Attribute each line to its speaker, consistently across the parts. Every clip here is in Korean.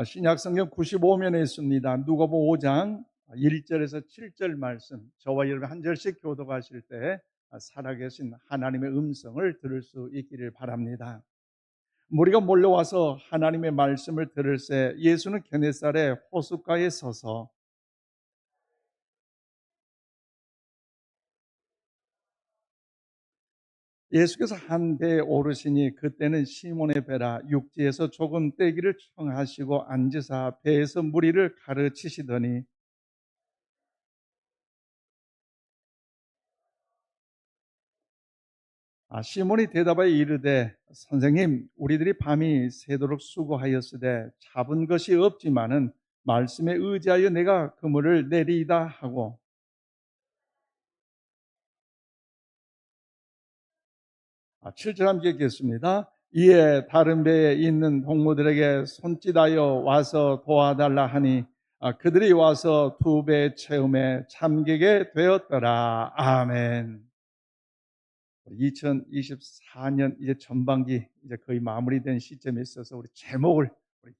Speaker 1: 신약 성경 95면에 있습니다. 누가복음 5장 1절에서 7절 말씀, 저와 여러분 한 절씩 교독하실 때 살아계신 하나님의 음성을 들을 수 있기를 바랍니다. 무리가 몰려와서 하나님의 말씀을 들을새 예수는 게네사렛 호숫가에 서서 예수께서 한 배에 오르시니 그때는 시몬의 배라. 육지에서 조금 떼기를 청하시고 앉으사 배에서 무리를 가르치시더니 시몬이 대답하여 이르되 선생님, 우리들이 밤이 새도록 수고하였으되 잡은 것이 없지만은 말씀에 의지하여 내가 그물을 내리이다 하고 7절 함께 읽겠습니다. 이에 다른 배에 있는 동무들에게 손짓하여 와서 도와달라 하니 그들이 와서 두 배 채움에 잠기게 되었더라. 아멘. 2024년 이제 전반기 이제 거의 마무리된 시점에 있어서 우리 제목을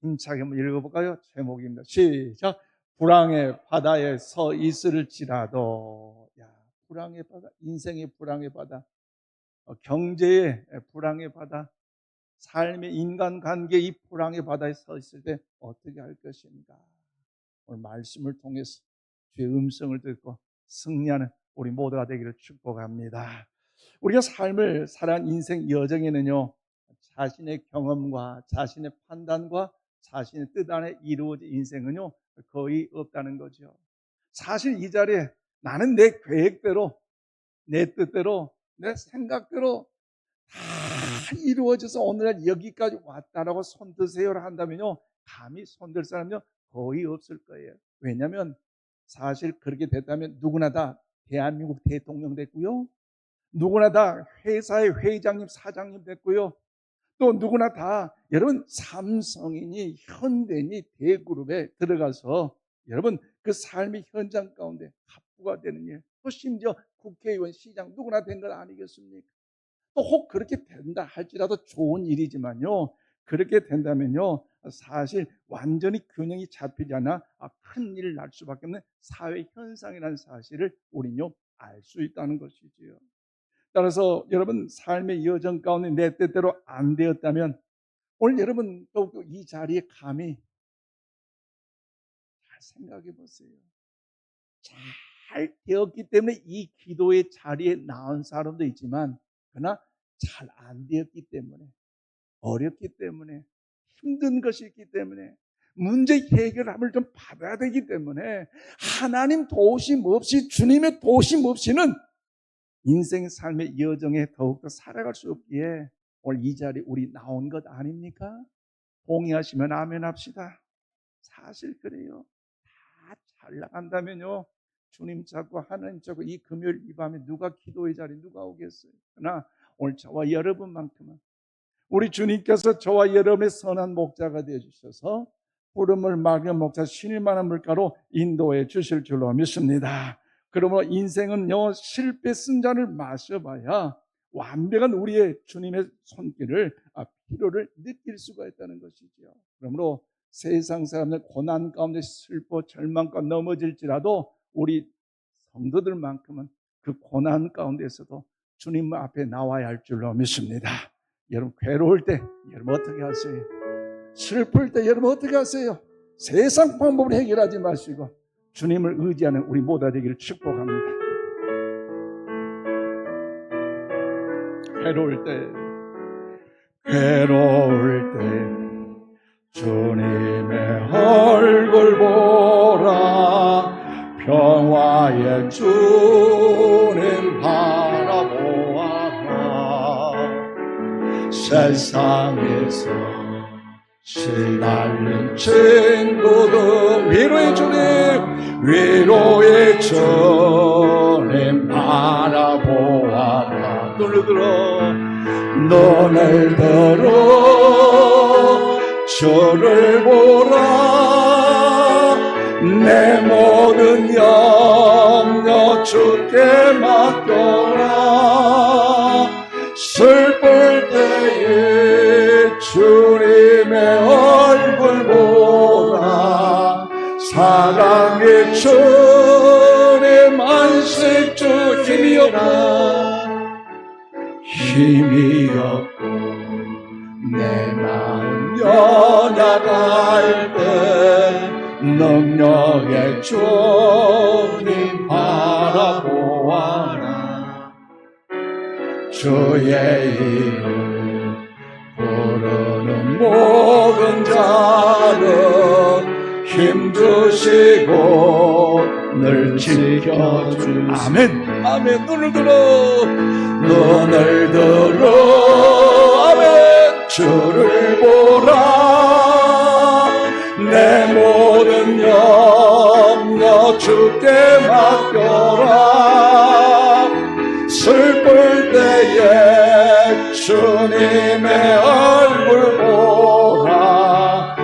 Speaker 1: 힘차게 한번 읽어볼까요? 제목입니다. 시작. 불황의 바다에 서 있을지라도. 불황의 바다, 인생의 불황의 바다, 경제의 불황의 바다, 삶의 인간관계 이 불황의 바다에 서 있을 때 어떻게 할 것인가? 오늘 말씀을 통해서 주의 음성을 듣고 승리하는 우리 모두가 되기를 축복합니다. 우리가 삶을 살아가는 인생 여정에는요, 자신의 경험과 자신의 판단과 자신의 뜻 안에 이루어진 인생은요 거의 없다는 거죠. 사실 이 자리에 나는 내 계획대로, 내 뜻대로, 내 생각대로 다 이루어져서 오늘날 여기까지 왔다라고 손드세요라 한다면요, 감히 손들 사람은요 거의 없을 거예요. 왜냐하면 사실 그렇게 됐다면 누구나 다 대한민국 대통령 됐고요, 누구나 다 회사의 회장님, 사장님 됐고요, 또 누구나 다 여러분 삼성이니 현대니 대그룹에 들어가서 여러분 그 삶의 현장 가운데 갑부가 되는 일, 또 심지어 국회의원, 시장 누구나 된 것 아니겠습니까? 또 혹 그렇게 된다 할지라도 좋은 일이지만요, 그렇게 된다면요 사실 완전히 균형이 잡히지 않아 큰일 날 수밖에 없는 사회 현상이라는 사실을 우리는요 알 수 있다는 것이지요. 따라서 여러분 삶의 여정 가운데 내 뜻대로 안 되었다면 오늘 여러분 또 이 자리에 감히 잘 생각해 보세요. 잘 되었기 때문에 이 기도의 자리에 나온 사람도 있지만 그러나 잘 안 되었기 때문에, 어렵기 때문에, 힘든 것이 있기 때문에, 문제 해결함을 좀 받아야 되기 때문에 하나님 도우심 없이, 주님의 도우심 없이는 인생 삶의 여정에 더욱더 살아갈 수 없기에 오늘 이 자리에 우리 나온 것 아닙니까? 동의하시면 아멘 합시다. 사실 그래요. 다 잘 나간다면요 주님 찾고 하나님 찾고 이 금요일 이 밤에 누가 기도의 자리에 누가 오겠어요? 그러나 오늘 저와 여러분만큼은 우리 주님께서 저와 여러분의 선한 목자가 되어주셔서 부름을 막은 목자 신일만한 물가로 인도해 주실 줄로 믿습니다. 그러므로 인생은요 실패 쓴 잔을 마셔봐야 완벽한 우리의 주님의 손길을, 필요를 느낄 수가 있다는 것이죠. 그러므로 세상 사람들 고난 가운데 슬퍼 절망과 넘어질지라도 우리 성도들만큼은 그 고난 가운데서도 주님 앞에 나와야 할 줄로 믿습니다. 여러분 괴로울 때 여러분 어떻게 하세요? 슬플 때 여러분 어떻게 하세요? 세상 방법으로 해결하지 마시고 주님을 의지하는 우리 모두가 되기를 축복합니다. 괴로울 때 주님의 얼굴 보라, 평화의 주님 바라보아라. 세상에서 시달린 친구들 위로의 주님 바라보아라. 눈을 들어 주를 보라. 내 모든 염려 주께 맡겨라. 슬플 때에 주님의 얼굴 보라. 사랑의 주님 안식 주 힘이 없고 내 마음 연약할 때 능력의 주님 바라보아라. 주의 이름 부르는 모든 자는 힘주시고 늘 지켜주. 아멘. 아멘. 눈을 들어 아멘. 주를 보라. 내 모든 염려 주께 맡겨라. 슬플 때에 주님의 얼굴 보라.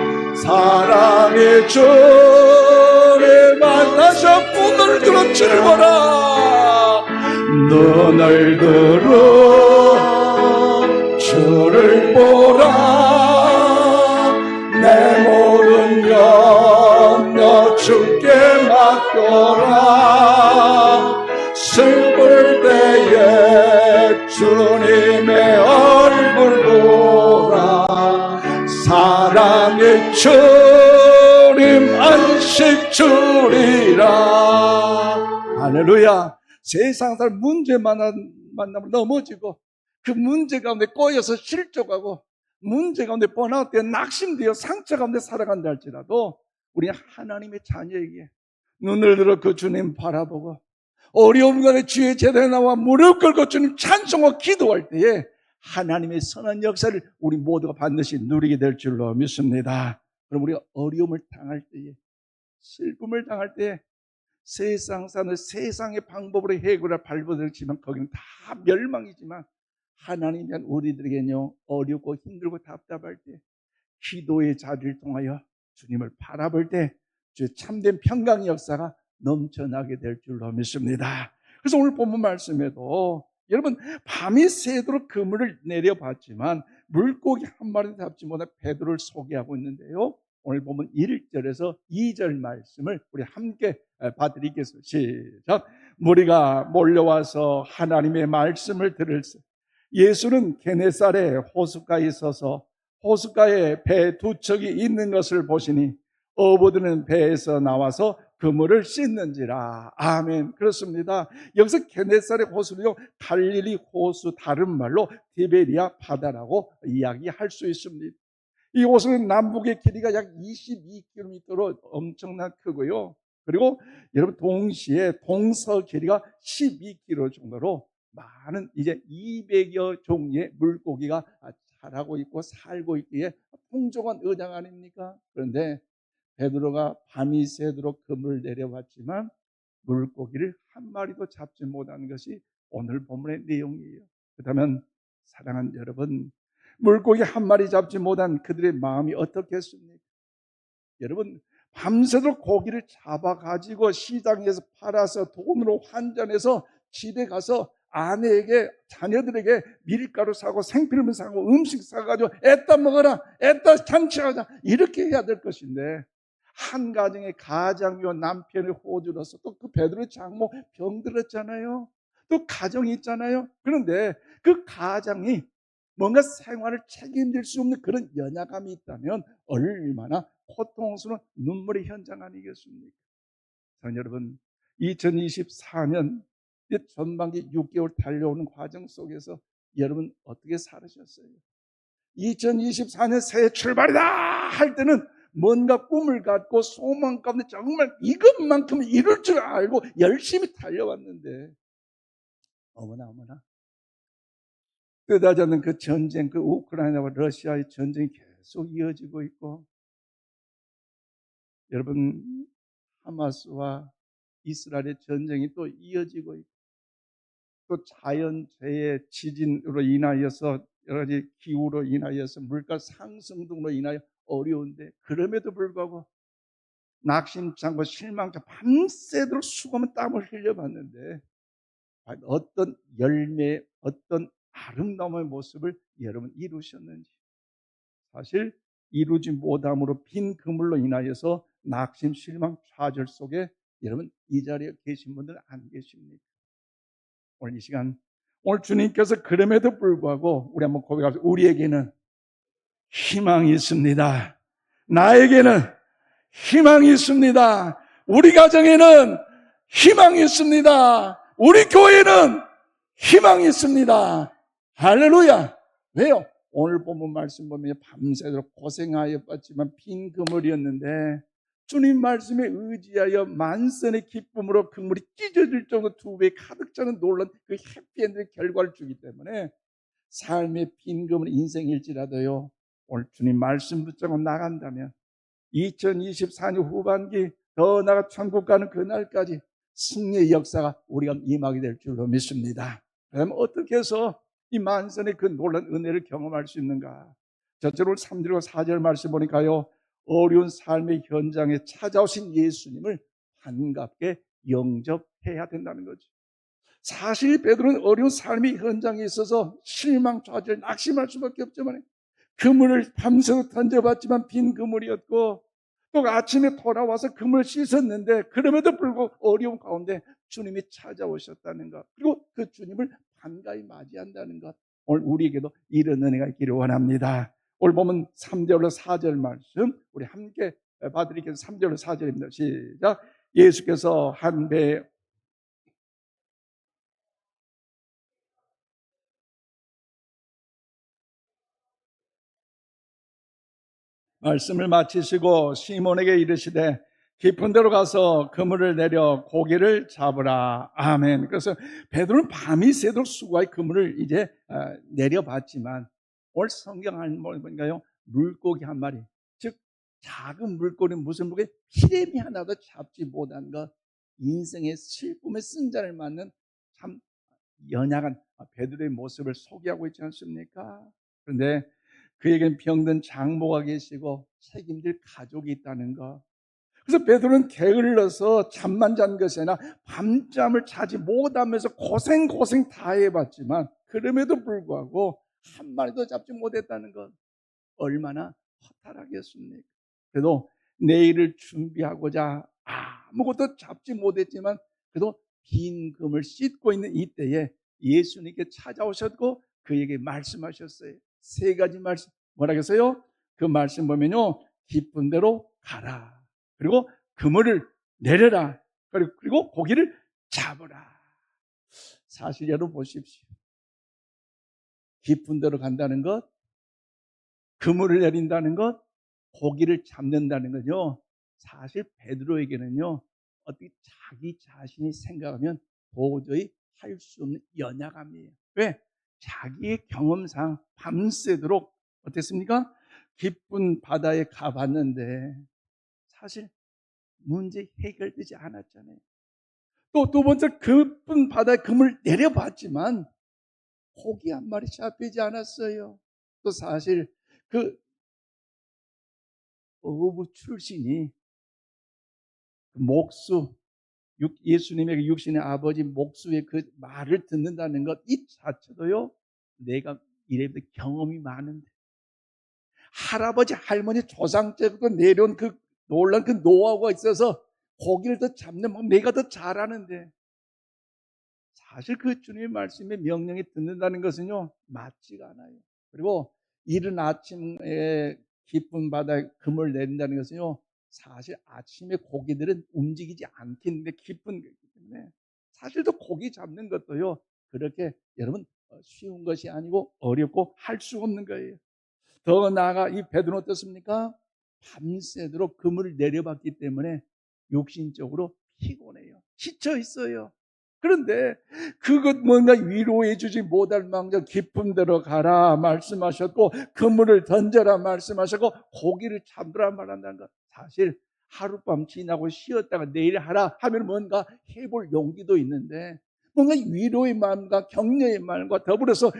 Speaker 1: 사랑의 주를 만나서 눈을 들어 주를 보라. 눈을 들어 주를 보라. 내 모든 염려 주께 맡겨라. 슬플 때에 주님의 얼굴 보라. 사랑의 주님 안식 주리라. 할렐루야. 세상 살 문제 만나면 넘어지고 그 문제 가운데 꼬여서 실족하고 문제 가운데 번아웃되어 낙심되어 상처 가운데 살아간다 할지라도 우리 하나님의 자녀에게 눈을 들어 그 주님 바라보고 어려움 가운데 주의 제자에 나와 무릎 꿇고 주님 찬송하고 기도할 때에 하나님의 선한 역사를 우리 모두가 반드시 누리게 될 줄로 믿습니다. 그럼 우리가 어려움을 당할 때에 슬픔을 당할 때에 세상 사는 세상의 방법으로 해결할 발버둥치면 거기는 다 멸망이지만 하나님이 대한 우리들에게는요 어렵고 힘들고 답답할 때 기도의 자리를 통하여 주님을 바라볼 때 주의 참된 평강의 역사가 넘쳐나게 될 줄로 믿습니다. 그래서 오늘 본문 말씀에도 여러분 밤이 새도록 그물을 내려봤지만 물고기 한 마리도 잡지 못한 베드로를 소개하고 있는데요. 오늘 보면 1절에서 2절 말씀을 우리 함께 봐드리겠습니다. 시작. 무리가 몰려와서 하나님의 말씀을 들을세 예수는 게네사렛 호숫가에 서서 호숫가에 배 두 척이 있는 것을 보시니 어부들은 배에서 나와서 그물을 씻는지라. 아멘. 그렇습니다. 여기서 게네사렛 호수는요 갈릴리 호수, 다른 말로 디베리아 바다라고 이야기할 수 있습니다. 이 호수는 남북의 길이가 약 22km로 엄청나 크고요. 그리고 여러분 동시에 동서 길이가 12km 정도로 많은 이제 200여 종류의 물고기가 자라고 있고 살고 있기에 풍족한 의장 아닙니까? 그런데 베드로가 밤이 새도록 그물을 내려봤지만 물고기를 한 마리도 잡지 못한 것이 오늘 본문의 내용이에요. 그렇다면 사랑하는 여러분, 물고기 한 마리 잡지 못한 그들의 마음이 어떻겠습니까? 여러분 밤새도록 고기를 잡아가지고 시장에서 팔아서 돈으로 환전해서 집에 가서 아내에게 자녀들에게 밀가루 사고 생필품 사고 음식 사가지고 애따 먹어라 애따 잔치하자 이렇게 해야 될 것인데 한 가정의 가장이요 남편의 호주로서 또 그 베드로의 장모 병들었잖아요. 또 가정이 있잖아요. 그런데 그 가장이 뭔가 생활을 책임질 수 없는 그런 연약함이 있다면 얼마나 고통스러운 눈물의 현장 아니겠습니까? 자, 여러분 2024년 전반기 6개월 달려오는 과정 속에서 여러분 어떻게 살으셨어요? 2024년 새해 출발이다 할 때는 뭔가 꿈을 갖고 소망 가운데 정말 이것만큼 이룰 줄 알고 열심히 달려왔는데 어머나 끝나지 않는 그 전쟁, 그 우크라이나와 러시아의 전쟁이 계속 이어지고 있고 여러분 하마스와 이스라엘의 전쟁이 또 이어지고 있고 또 자연재해, 지진으로 인하여서 여러 가지 기후로 인하여서 물가 상승 등으로 인하여 어려운데 그럼에도 불구하고 낙심창고 실망창 밤새도록 수고하면 땀을 흘려봤는데 어떤 열매, 어떤 아름다움의 모습을 여러분 이루셨는지 사실 이루지 못함으로 빈 그물로 인하여서 낙심, 실망, 좌절 속에 여러분 이 자리에 계신 분들 안 계십니까? 오늘 이 시간, 오늘 주님께서 그럼에도 불구하고 우리 한번 고백합시다. 우리에게는 희망이 있습니다. 나에게는 희망이 있습니다. 우리 가정에는 희망이 있습니다. 우리 교회는 희망이 있습니다. 할렐루야. 왜요? 오늘 본문 말씀 보면 밤새도록 고생하여 봤지만 빈 그물이었는데 주님 말씀에 의지하여 만선의 기쁨으로 그물이 찢어질 정도 두 배 가득 차는 놀라운 그 해피엔드의 결과를 주기 때문에 삶의 빈 그물 인생일지라도요, 오늘 주님 말씀 붙잡고 나간다면 2024년 후반기 더 나아가 천국 가는 그날까지 승리의 역사가 우리가 임하게 될 줄로 믿습니다. 그럼 어떻게 해서 이 만선의 그 놀라운 은혜를 경험할 수 있는가? 저처럼 3절과 4절 말씀 보니까요, 어려운 삶의 현장에 찾아오신 예수님을 반갑게 영접해야 된다는 거죠. 사실 베드로는 어려운 삶의 현장에 있어서 실망, 좌절, 낙심할 수밖에 없지만 그물을 밤새도록 던져봤지만 빈 그물이었고, 또 아침에 돌아와서 그물을 씻었는데 그럼에도 불구하고 어려운 가운데 주님이 찾아오셨다는 것, 그리고 그 주님을 반가이 맞이한다는 것, 오늘 우리에게도 이런 은혜가 있기를 원합니다. 오늘 보면 3절로 4절 말씀 우리 함께 봐드리겠습니다. 3절로 4절입니다. 시작. 예수께서 한 배 말씀을 마치시고 시몬에게 이르시되 깊은 데로 가서 그물을 내려 고기를 잡으라. 아멘. 그래서 베드로는 밤이 새도록 수고하여 그물을 이제 내려봤지만 오늘 성경 한 뭔가요? 물고기 한 마리, 즉 작은 물고기, 무슨 물고기, 피레미 하나도 잡지 못한 것, 인생의 슬픔의 쓴자를 맞는 참 연약한 베드로의 모습을 소개하고 있지 않습니까? 그런데 그에게는 병든 장모가 계시고 책임질 가족이 있다는 것. 그래서 베드로는 게을러서 잠만 잔 것이 아니라 밤잠을 자지 못하면서 고생 다 해봤지만 그럼에도 불구하고 한 마리도 잡지 못했다는 것, 얼마나 허탈하겠습니까? 그래도 내일을 준비하고자 아무것도 잡지 못했지만 그래도 빈 금을 씻고 있는 이때에 예수님께 찾아오셨고 그에게 말씀하셨어요. 세 가지 말씀. 뭐라 했어요? 그 말씀 보면요, 깊은 데로 가라, 그리고 그물을 내려라, 그리고 고기를 잡으라. 사실 여러분 보십시오. 깊은 데로 간다는 것, 그물을 내린다는 것, 고기를 잡는다는 건요, 사실 베드로에게는요, 어떻게 자기 자신이 생각하면 도저히 할 수 없는 연약함이에요. 왜? 자기의 경험상 밤새도록 어땠습니까? 깊은 바다에 가봤는데 사실 문제 해결되지 않았잖아요. 또 두 번째, 깊은 바다에 그물 내려봤지만 고기 한 마리 잡히지 않았어요. 또 사실 그 어부 출신이 목수, 예수님의 육신의 아버지 목수의 그 말을 듣는다는 것, 이 자체도요, 내가 이래부터 경험이 많은데 할아버지 할머니 조상 때부터 내려온 그 놀란 그 노하우가 있어서 고기를 더 잡는 뭐 내가 더 잘하는데, 사실 그 주님의 말씀에 명령이 듣는다는 것은요, 맞지가 않아요. 그리고 이른 아침에 깊은 바다에 금을 내린다는 것은요, 사실 아침에 고기들은 움직이지 않겠는데 깊은 거기 때문에 사실 또 고기 잡는 것도요, 그렇게 여러분 쉬운 것이 아니고 어렵고 할 수 없는 거예요. 더 나아가 이 베드로는 어떻습니까? 밤새도록 그물을 내려봤기 때문에 육신적으로 피곤해요. 지쳐 있어요. 그런데 그것 뭔가 위로해 주지 못할 망정 깊은 데로 가라 말씀하셨고 그물을 던져라 말씀하셨고 고기를 잡으라 말한다는 것, 사실 하룻밤 지나고 쉬었다가 내일 하라 하면 뭔가 해볼 용기도 있는데 뭔가 위로의 마음과 격려의 마음과 더불어서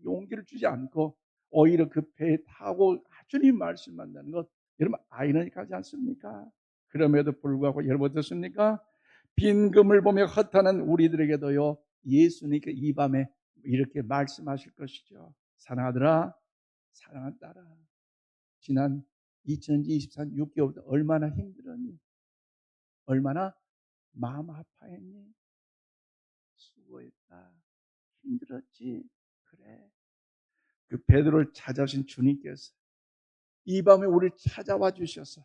Speaker 1: 용기를 주지 않고 오히려 그 배에 타고 주님 말씀한다는 것, 여러분 아이러니하지 않습니까? 그럼에도 불구하고 여러분 어떻습니까? 빈 금을 보며 허탄한 우리들에게도요, 예수님께 이 밤에 이렇게 말씀하실 것이죠. 사랑하더라, 사랑한 딸아, 지난 2024년 6개월부터 얼마나 힘들었니? 얼마나 마음 아파했니? 수고했다. 힘들었지? 그래. 그 베드로를 찾아오신 주님께서 이 밤에 우리를 찾아와 주셔서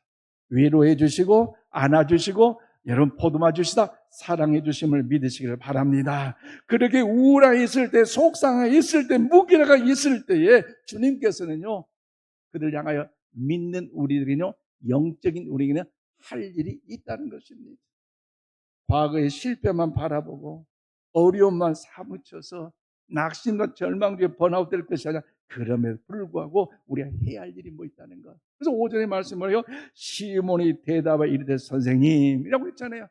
Speaker 1: 위로해 주시고 안아주시고 여러분 포도마 주시다 사랑해 주심을 믿으시기를 바랍니다. 그렇게 우울해 있을 때, 속상해 있을 때, 무기라가 있을 때에 주님께서는요 그들 향하여 믿는 우리들이요 영적인 우리에게는 할 일이 있다는 것입니다. 과거의 실패만 바라보고 어려움만 사무쳐서 낙심과 절망 중에 번아웃될 것이 아니라 그럼에도 불구하고 우리가 해야 할 일이 뭐 있다는 것. 그래서 오전에 말씀을 해요. 시몬이 대답하여 이르되 선생님이라고 했잖아요.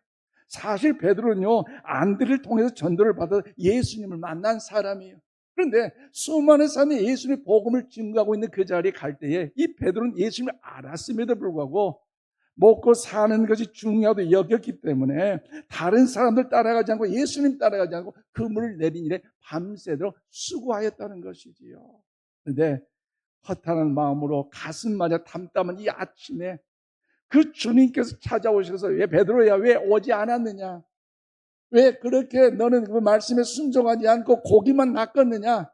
Speaker 1: 사실 베드로는요 안드레를 통해서 전도를 받아 예수님을 만난 사람이에요. 그런데 수많은 사람이 예수님의 복음을 증거하고 있는 그 자리에 갈 때에 이 베드로는 예수님을 알았음에도 불구하고 먹고 사는 것이 중요하다고 여겼기 때문에 다른 사람들 따라가지 않고 예수님 따라가지 않고 그물을 내린 일에 밤새도록 수고하였다는 것이지요. 그런데 허탄한 마음으로 가슴마저 담담한 이 아침에 그 주님께서 찾아오셔서 왜 베드로야 왜 오지 않았느냐, 왜 그렇게 너는 그 말씀에 순종하지 않고 고기만 낚았느냐,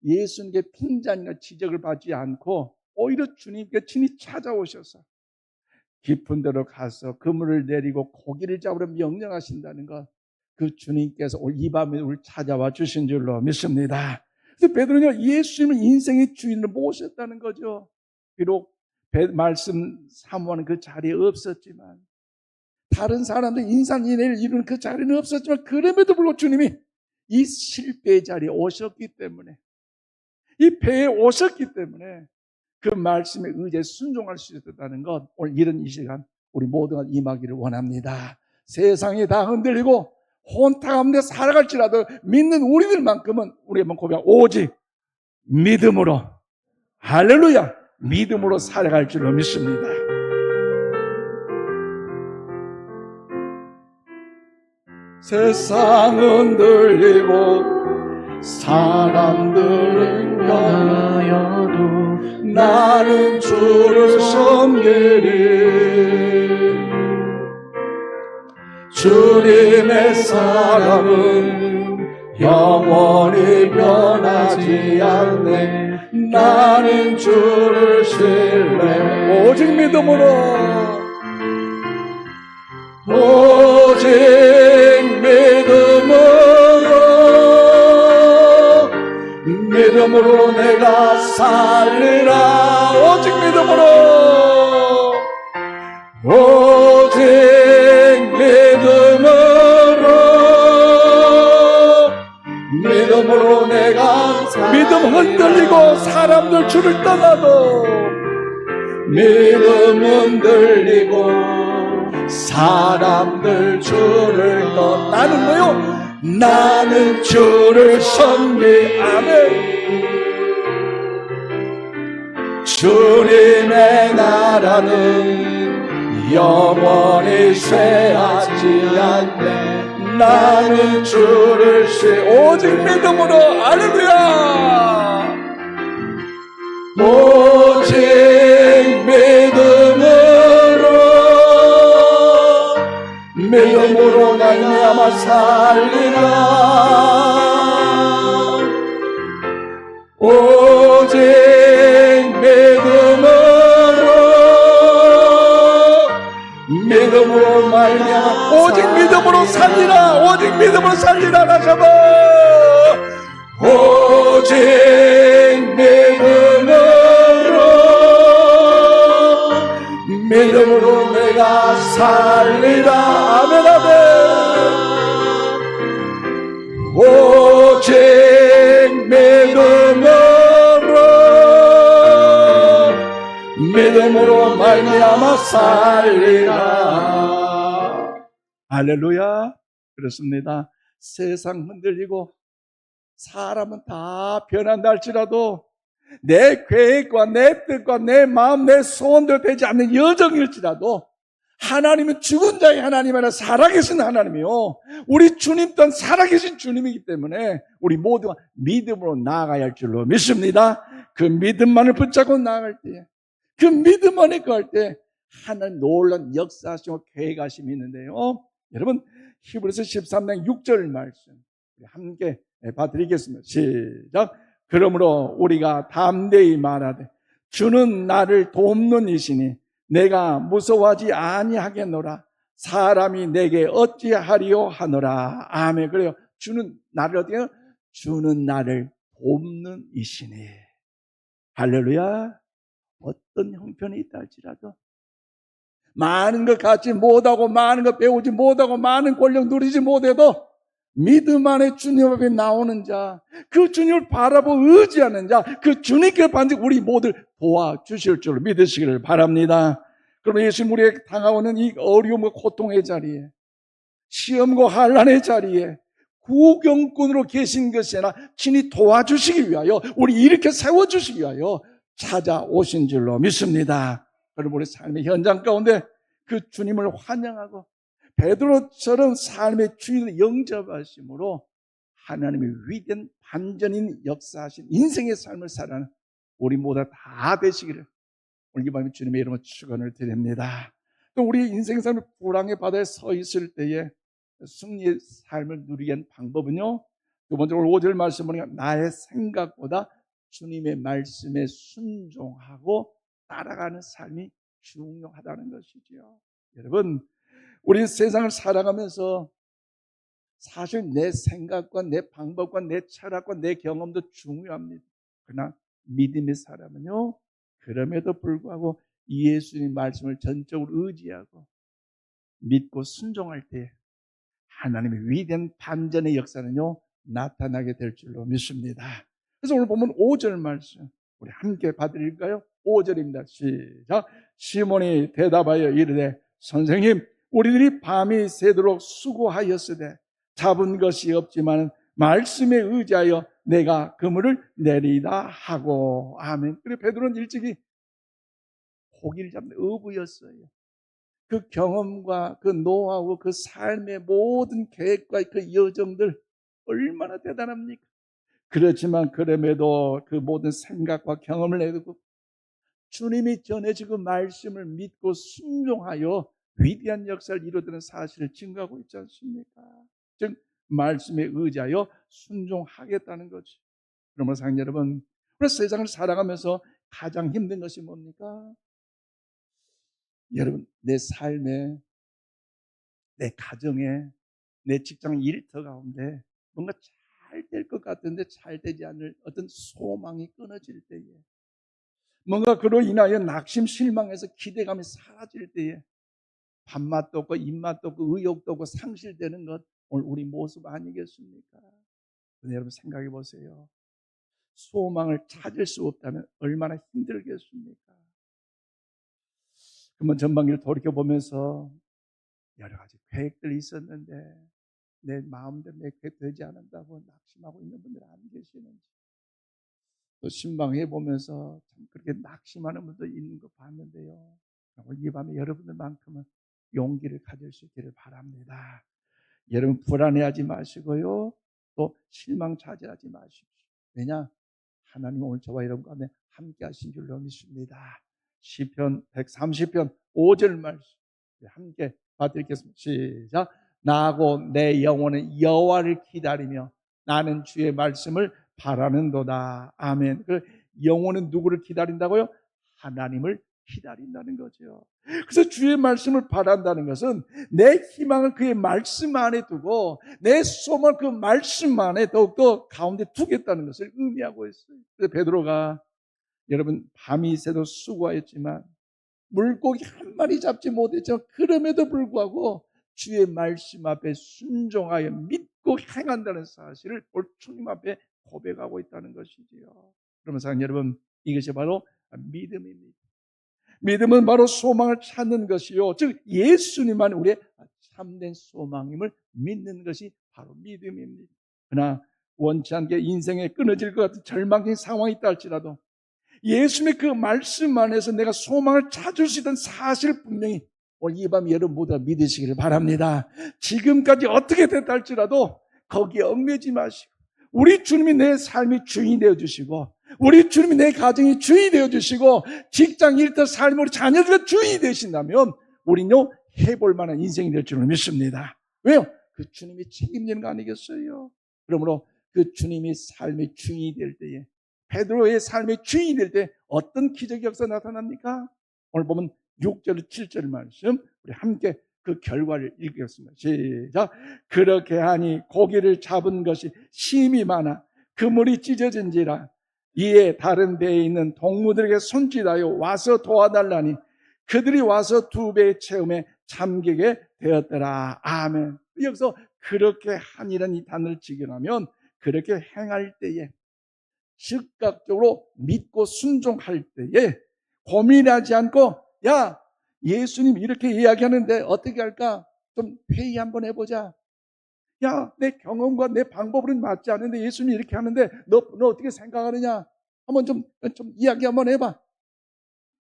Speaker 1: 예수님께 핀잔이나 지적을 받지 않고 오히려 주님께 친히 찾아오셔서 깊은 데로 가서 그물을 내리고 고기를 잡으려 명령하신다는 것, 그 주님께서 이 밤에 우리를 찾아와 주신 줄로 믿습니다. 그래서 베드로는 예수님을 인생의 주인을 모셨다는 거죠. 비록 말씀 사모하는 그 자리에 없었지만, 다른 사람들 인산인해를 이루는 그 자리는 없었지만, 그럼에도 불구하고 주님이 이 실패의 자리에 오셨기 때문에, 이 배에 오셨기 때문에 그 말씀에 의지해 순종할 수 있었다는 것, 오늘 이런 이 시간 우리 모두가 임하기를 원합니다. 세상이 다 흔들리고 혼탁 가운데 살아갈지라도 믿는 우리들만큼은 우리 한번 고백하고 오직 믿음으로, 할렐루야, 믿음으로 살아갈 줄로 믿습니다. 세상은 흔들리고 사람들은 변하여도 나는 주를 섬기리. 주님의 사랑은 영원히 변하지 않네. 나는 주를 신뢰. 오직 믿음으로, 오직 믿음으로 내가 살리라. 오직 믿음으로, 오직 믿음으로 내가 살리라. 믿음 흔들리고 사람들 주를 떠나도, 믿음 흔들리고 사람들 주를 떠나, 나는 뭐요? 나는 주를 섬기. 아멘. 주님의 나라는 영원히 쇠하지 않네. 나는 주를 오직 믿음으로, 할렐루야, 오직 믿음으로 말미암아 살리라. 오직 믿음으로 말미암아, 오직 믿음으로 살리라. 오직 믿음으로 살리라. 나셔봐. 오직 믿음으로 내가 살리라. 아멘, 아멘. 오직 믿음으로 말미암아 살리라. 할렐루야. 그렇습니다. 세상 흔들리고 사람은 다 변한다 할지라도 내 계획과 내 뜻과 내 마음, 내 소원대로 되지 않는 여정일지라도 하나님은 죽은 자의 하나님 아니라 살아계신 하나님이요, 우리 주님 또한 살아계신 주님이기 때문에 우리 모두가 믿음으로 나아가야 할 줄로 믿습니다. 그 믿음만을 붙잡고 나아갈 때, 그 믿음 안에 거할 때 하나님 놀라운 역사하시고 계획하심이 있는데요. 여러분 히브리서 13장 6절 말씀 함께 봐드리겠습니다. 시작. 그러므로 우리가 담대히 말하되 주는 나를 돕는 이시니 내가 무서워하지 아니하겠노라. 사람이 내게 어찌하리요 하노라. 아멘. 그래요. 주는 나를 어떻게 해요? 주는 나를 돕는 이시니. 할렐루야. 어떤 형편이 있다 할지라도 많은 것 갖지 못하고 많은 것 배우지 못하고 많은 권력 누리지 못해도 믿음 안에 주님 앞에 나오는 자, 그 주님을 바라보고 의지하는 자, 그 주님께 반드시 우리 모두 도와주실 줄 믿으시기를 바랍니다. 그러면 예수님 우리에게 다가오는 이 어려움과 고통의 자리에, 시험과 환난의 자리에 구경꾼으로 계신 것이 아니라 친히 도와주시기 위하여, 우리 이렇게 세워주시기 위하여 찾아오신 줄로 믿습니다. 여러분 우리 삶의 현장 가운데 그 주님을 환영하고 베드로처럼 삶의 주인을 영접하심으로 하나님의 위대한 반전인 역사하신 인생의 삶을 살아가는 우리 모두 다 되시기를 오늘 이 밤에 주님의 이름으로 축원을 드립니다. 또 우리 인생의 삶을 불황의 바다에 서 있을 때에 승리의 삶을 누리게 한 방법은요, 두 번째로 5절 말씀 보니까 나의 생각보다 주님의 말씀에 순종하고 따라가는 삶이 중요하다는 것이죠. 여러분 우리 세상을 살아가면서 사실 내 생각과 내 방법과 내 철학과 내 경험도 중요합니다. 그러나 믿음의 사람은요, 그럼에도 불구하고 예수님 말씀을 전적으로 의지하고 믿고 순종할 때 하나님의 위대한 반전의 역사는요 나타나게 될 줄로 믿습니다. 그래서 오늘 보면 5절 말씀 우리 함께 받으릴까요? 5절입니다. 시작. 시몬이 대답하여 이르되 선생님 우리들이 밤이 새도록 수고하였으되 잡은 것이 없지만 말씀에 의지하여 내가 그물을 내리다 하고. 아멘. 그리고 베드로는 일찍이 고기를 잡는 어부였어요. 그 경험과 그 노하우, 그 삶의 모든 계획과 그 여정들 얼마나 대단합니까? 그렇지만 그럼에도 그 모든 생각과 경험을 내두고 주님이 전해지고 말씀을 믿고 순종하여 위대한 역사를 이루어드는 사실을 증거하고 있지 않습니까? 즉 말씀에 의지하여 순종하겠다는 거죠. 그러므로 사랑하는 여러분, 우리 세상을 살아가면서 가장 힘든 것이 뭡니까? 여러분 내 삶에, 내 가정에, 내 직장 일터 가운데 뭔가 잘 될 것 같은데 잘 되지 않을 어떤 소망이 끊어질 때에, 뭔가 그로 인하여 낙심 실망해서 기대감이 사라질 때에 밥맛도 없고 입맛도 없고 의욕도 없고 상실되는 것 오늘 우리 모습 아니겠습니까? 여러분 생각해 보세요. 소망을 찾을 수 없다면 얼마나 힘들겠습니까? 그러면 전반기를 돌이켜보면서 여러 가지 계획들이 있었는데 내 마음대로 내 계획 되지 않는다고 낙심하고 있는 분들 안 계시는지, 또 신방해보면서 참 그렇게 낙심하는 분도 있는 거 봤는데요. 오늘 이 밤에 여러분들만큼은 용기를 가질 수 있기를 바랍니다. 여러분 불안해하지 마시고요, 또 실망차지하지 마십시오. 왜냐? 하나님 오늘 저와 여러분과 함께 하신 줄로 믿습니다. 시편 130편 5절 말씀 함께 받드리겠습니다. 시작. 나하고 내 영혼은 여호와를 기다리며 나는 주의 말씀을 바라는도다. 아멘. 그 영혼은 누구를 기다린다고요? 하나님을 기다린다는 거죠. 그래서 주의 말씀을 바란다는 것은 내 희망을 그의 말씀 안에 두고 내 소망을 그 말씀 안에 더욱더 가운데 두겠다는 것을 의미하고 있어요. 그래서 베드로가 여러분 밤이 새도 수고하였지만 물고기 한 마리 잡지 못했지만 그럼에도 불구하고 주의 말씀 앞에 순종하여 믿고 행한다는 사실을 오늘 주님 앞에 고백하고 있다는 것이지요. 그러면서 여러분 이것이 바로 믿음입니다. 믿음은 바로 소망을 찾는 것이요, 즉 예수님만 우리의 참된 소망임을 믿는 것이 바로 믿음입니다. 그러나 원치 않게 인생에 끊어질 것 같은 절망적인 상황이 있다 할지라도 예수님의 그 말씀 안에서 내가 소망을 찾을 수 있다는 사실을 분명히 오늘 이 밤 여러분 모두 믿으시기를 바랍니다. 지금까지 어떻게 됐다 할지라도 거기에 얽매지 마시고 우리 주님이 내 삶의 주인이 되어주시고 우리 주님이 내 가정이 주인이 되어주시고 직장 일터 삶 우리 자녀들의 주인이 되신다면 우리는요 해볼 만한 인생이 될 줄을 믿습니다. 왜요? 그 주님이 책임지는 거 아니겠어요? 그러므로 그 주님이 삶의 주인이 될 때에 베드로의 삶의 주인이 될 때 어떤 기적의 역사 나타납니까? 오늘 보면 6절 7절 말씀 우리 함께 그 결과를 읽겠습니다. 시작. 그렇게 하니 고기를 잡은 것이 심히 많아 그물이 찢어진지라 이에 다른 배에 있는 동무들에게 손짓하여 와서 도와달라니 그들이 와서 2배의 체험에 잠기게 되었더라. 아멘. 여기서 그렇게 하니라는 이 단어를 직역하면 그렇게 행할 때에 즉각적으로 믿고 순종할 때에 고민하지 않고 야 예수님 이렇게 이야기하는데 어떻게 할까? 좀 회의 한번 해보자. 야 내 경험과 내 방법으로는 맞지 않는데 예수님이 이렇게 하는데 너 어떻게 생각하느냐? 한번 좀 이야기 한번 해봐.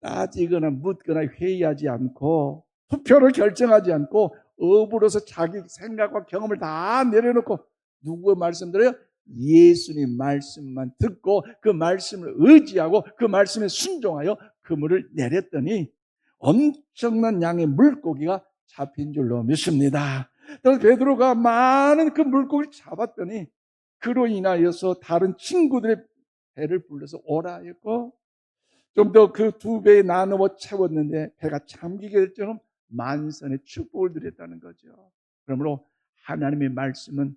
Speaker 1: 따지거나 묻거나 회의하지 않고 투표를 결정하지 않고 업으로서 자기 생각과 경험을 다 내려놓고 누구의 말씀 들어요? 예수님 말씀만 듣고 그 말씀을 의지하고 그 말씀에 순종하여 그물을 내렸더니 엄청난 양의 물고기가 잡힌 줄로 믿습니다. 그래서 베드로가 많은 그 물고기를 잡았더니 그로 인하여서 다른 친구들의 배를 불러서 오라 했고 좀 더 그 2배에 나누어 채웠는데 배가 잠기게 될 때는 만선의 축복을 드렸다는 거죠. 그러므로 하나님의 말씀은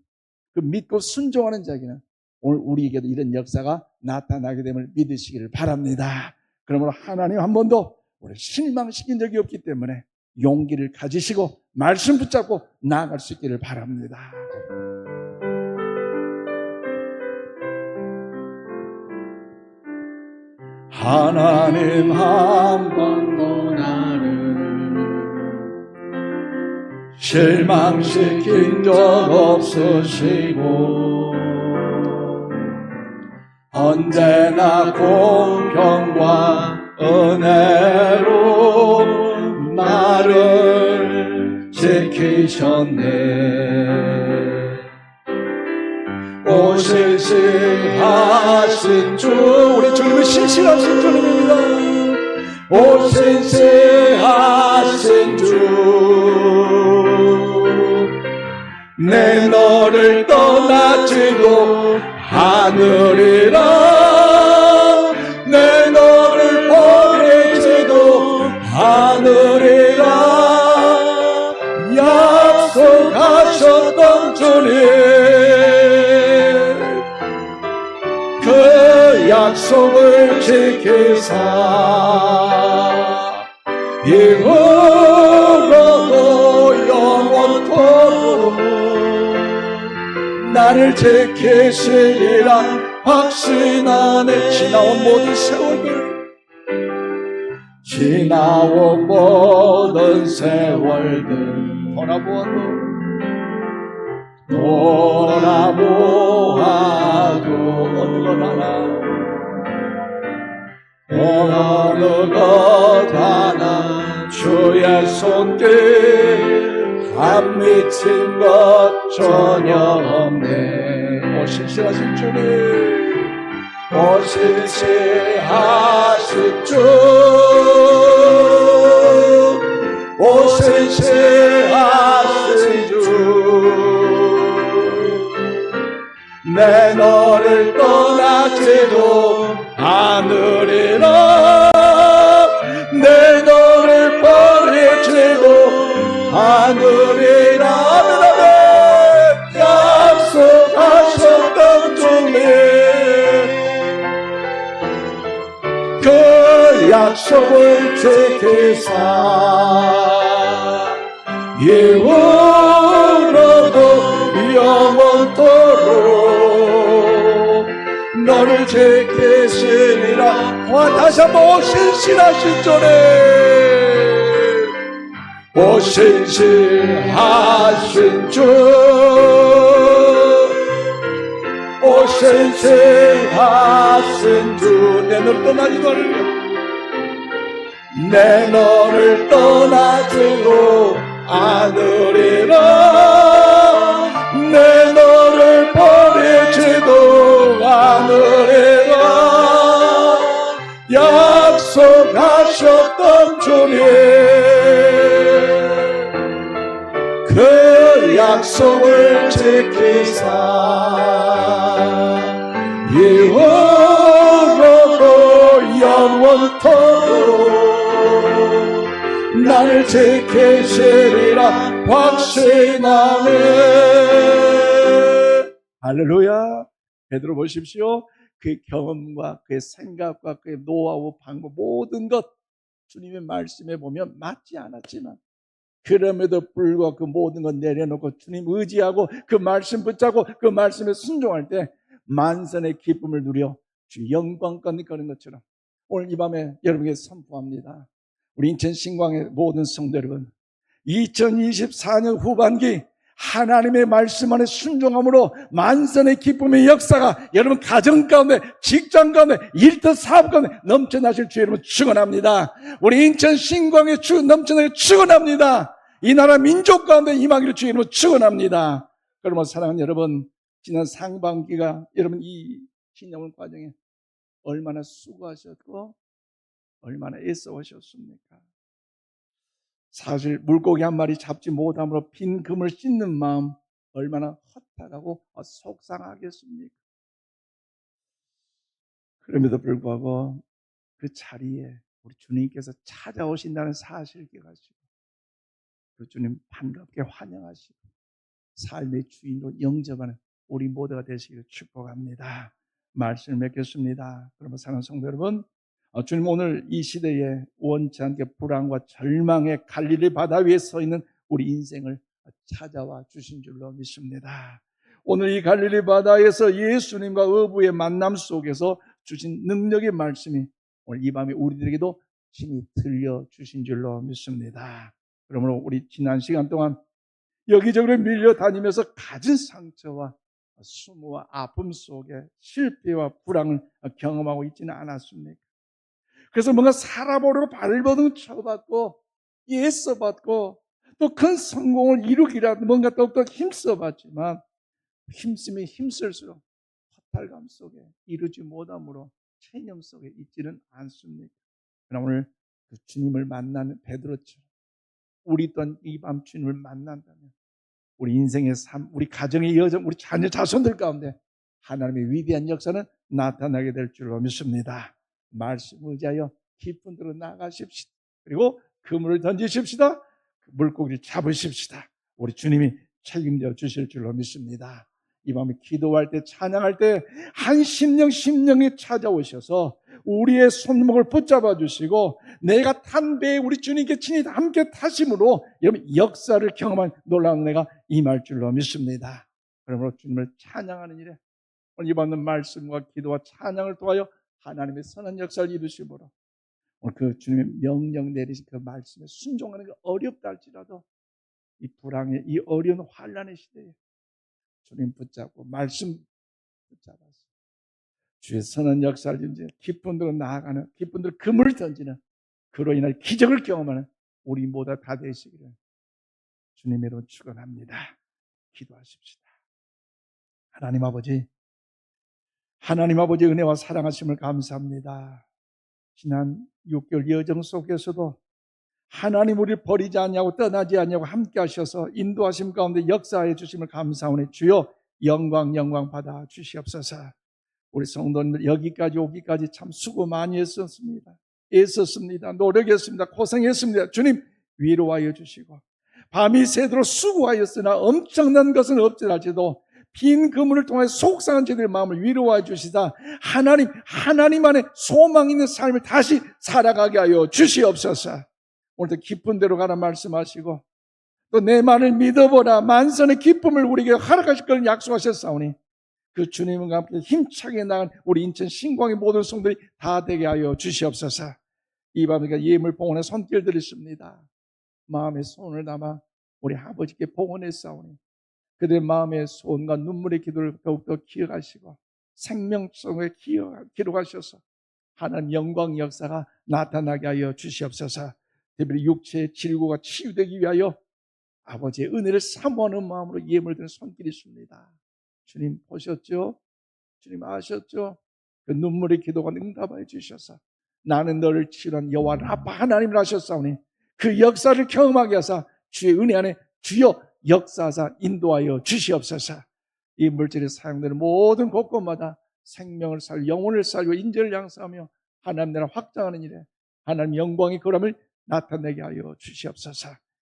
Speaker 1: 그 믿고 순종하는 자에게는 오늘 우리에게도 이런 역사가 나타나게 됨을 믿으시기를 바랍니다. 그러므로 하나님 한 번도 우리를 실망시킨 적이 없기 때문에 용기를 가지시고 말씀 붙잡고 나아갈 수 있기를 바랍니다. 하나님 한 번도 나를 실망시킨 적 없으시고 언제나 공평과 은혜로 나를 지키셨네. 오 신실하신 주 우리 주님은 신실하신 주님입니다. 오 신실하신 주 내 너를 떠나지도 않으리라 내 너를 버리지도 않으리라 약속하셨던 주님 그 약속을 지키사 이후로도 영원토록 나를 지키시리라 확신하네. 지나온 모든 세월들 지나온 모든 세월들 돌아보아도 어느 것 하나 주의 손길 안 미친 것 전혀 없네. 오 신실하신 주님 오 신실하신 주 오 신실하신 주 내 너를 떠나지도 않으리라 내 너를 버리지도 않으리라 약속하셨던 주님 그 약속을 지키사 이후로도 영원토록 너를 지키시리라. 다시 한번 신실하신 주님 오 신실하신 주 오 신실하신 주 내 너를 떠나지도 않으리라 내 너를 떠나지도 않으리라 내 너를 버리지도 않으리라 주님 그 약속을 지키사 이후로도 영원토록 나를 지키시리라 확신하네. 할렐루야. 베드로 보십시오. 그의 경험과 그의 생각과 그의 노하우 방법 모든 것 주님의 말씀에 보면 맞지 않았지만 그럼에도 불구하고 그 모든 것 내려놓고 주님 의지하고 그 말씀 붙잡고 그 말씀에 순종할 때 만선의 기쁨을 누려 주 영광까지 가는 것처럼 오늘 이 밤에 여러분에게 선포합니다. 우리 인천 신광의 모든 성도 여러분, 2024년 후반기 하나님의 말씀 안에 순종함으로 만선의 기쁨의 역사가 여러분 가정 가운데, 직장 가운데, 일터 사업 가운데 넘쳐나실 주 여러분 축원합니다. 우리 인천 신광의 주 넘쳐나게 축원합니다. 이 나라 민족 가운데 임하기를 주 여러분 축원합니다. 그러면 사랑하는 여러분, 지난 상반기가 여러분 이 신앙의 과정에 얼마나 수고하셨고 얼마나 애써 오셨습니까? 사실 물고기 한 마리 잡지 못함으로 빈 금을 씻는 마음 얼마나 허탈하고 속상하겠습니까? 그럼에도 불구하고 그 자리에 우리 주님께서 찾아오신다는 사실을 가지고 그 주님 반갑게 환영하시고 삶의 주인으로 영접하는 우리 모두가 되시기를 축복합니다. 말씀을 맺겠습니다. 그러면 사랑하는 성도 여러분, 주님 오늘 이 시대에 원치 않게 불안과 절망의 갈릴리 바다 위에 서 있는 우리 인생을 찾아와 주신 줄로 믿습니다. 오늘 이 갈릴리 바다에서 예수님과 어부의 만남 속에서 주신 능력의 말씀이 오늘 이 밤에 우리들에게도 친히 들려주신 줄로 믿습니다. 그러므로 우리 지난 시간 동안 여기저기 밀려다니면서 가진 상처와 수모와 아픔 속에 실패와 불황을 경험하고 있지는 않았습니까? 그래서 뭔가 살아보려고 발버둥 쳐봤고 애써봤고 또 큰 성공을 이루기라도 뭔가 더욱더 힘써봤지만 힘쓰면 힘쓸수록 허탈감 속에 이루지 못함으로 체념 속에 있지는 않습니까? 그러나 오늘 그 주님을 만나는 베드로처럼 우리 또한 이 밤 주님을 만난다면 우리 인생의 삶, 우리 가정의 여정, 우리 자녀 자손들 가운데 하나님의 위대한 역사는 나타나게 될 줄로 믿습니다. 말씀 의지하여 깊은 데로 나가십시다. 그리고 그물을 던지십시다. 물고기를 잡으십시다. 우리 주님이 책임져 주실 줄로 믿습니다. 이 밤에 기도할 때, 찬양할 때 한 심령이 찾아오셔서 우리의 손목을 붙잡아 주시고 내가 탄 배에 우리 주님께 친히 함께 타심으로 여러분 역사를 경험한 놀라운 은혜가 임할 줄로 믿습니다. 그러므로 주님을 찬양하는 일에 오늘 이번 말씀과 기도와 찬양을 통하여 하나님의 선한 역사를 이루심으로 오늘 그 주님의 명령 내리신 그 말씀에 순종하는 게 어렵다 할지라도 이 불황의 이 어려운 환난의 시대에 주님 붙잡고 말씀 붙잡아서 주의 선한 역사를 이제 깊은 데로 나아가는, 깊은 데로 그물을 던지는, 그로 인한 기적을 경험하는 우리 모두 다 되시기를 주님으로 축원합니다. 기도하십시다. 하나님 아버지 은혜와 사랑하심을 감사합니다. 지난 6개월 여정 속에서도 하나님 우리를 버리지 않냐고 떠나지 않냐고 함께 하셔서 인도하심 가운데 역사해 주심을 감사하오니 주여 영광 받아 주시옵소서. 우리 성도님들 여기까지 오기까지 참 수고 많이 했었습니다. 애썼습니다. 노력했습니다. 고생했습니다. 주님 위로하여 주시고 밤이 새도록 수고하였으나 엄청난 것은 없지라도 빈 그물을 통해 속상한 저들의 마음을 위로하여 주시다 하나님 안에 소망 있는 삶을 다시 살아가게 하여 주시옵소서. 오늘도 깊은 데로 가라 말씀하시고 또 내 말을 믿어보라 만선의 기쁨을 우리에게 허락하실 것을 약속하셨사오니 그 주님과 함께 힘차게 나간 우리 인천 신광의 모든 성도들이 다 되게 하여 주시옵소서. 이 밤에 예물 봉헌의 손길 드리십니다. 마음의 소원을 담아 우리 아버지께 봉헌했사오니 그들의 마음의 소원과 눈물의 기도를 더욱더 기억하시고 생명성에 기록하셔서 하나님 영광 역사가 나타나게 하여 주시옵소서. 특별히 육체의 질고가 치유되기 위하여 아버지의 은혜를 사모하는 마음으로 예물 드리는 손길이 있습니다. 주님 보셨죠? 주님 아셨죠? 그 눈물의 기도가 응답하여 주셔서 나는 너를 치유한 여호와 라파 하나님을 하셨사오니 그 역사를 경험하게 하사 주의 은혜 안에 주여 역사하사 인도하여 주시옵소서. 이 물질에 사용되는 모든 곳곳마다 생명을 살리고 영혼을 살리고 인재를 양성하며 하나님 나라 확장하는 일에 하나님 영광의 거람을 나타내게 하여 주시옵소서.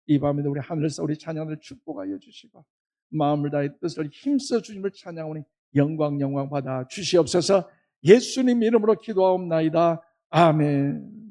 Speaker 1: 이 밤에도 우리 하늘에서 우리 찬양을 축복하여 주시고 마음을 다해 뜻을 힘써 주님을 찬양하니 영광 받아 주시옵소서. 예수님 이름으로 기도하옵나이다. 아멘.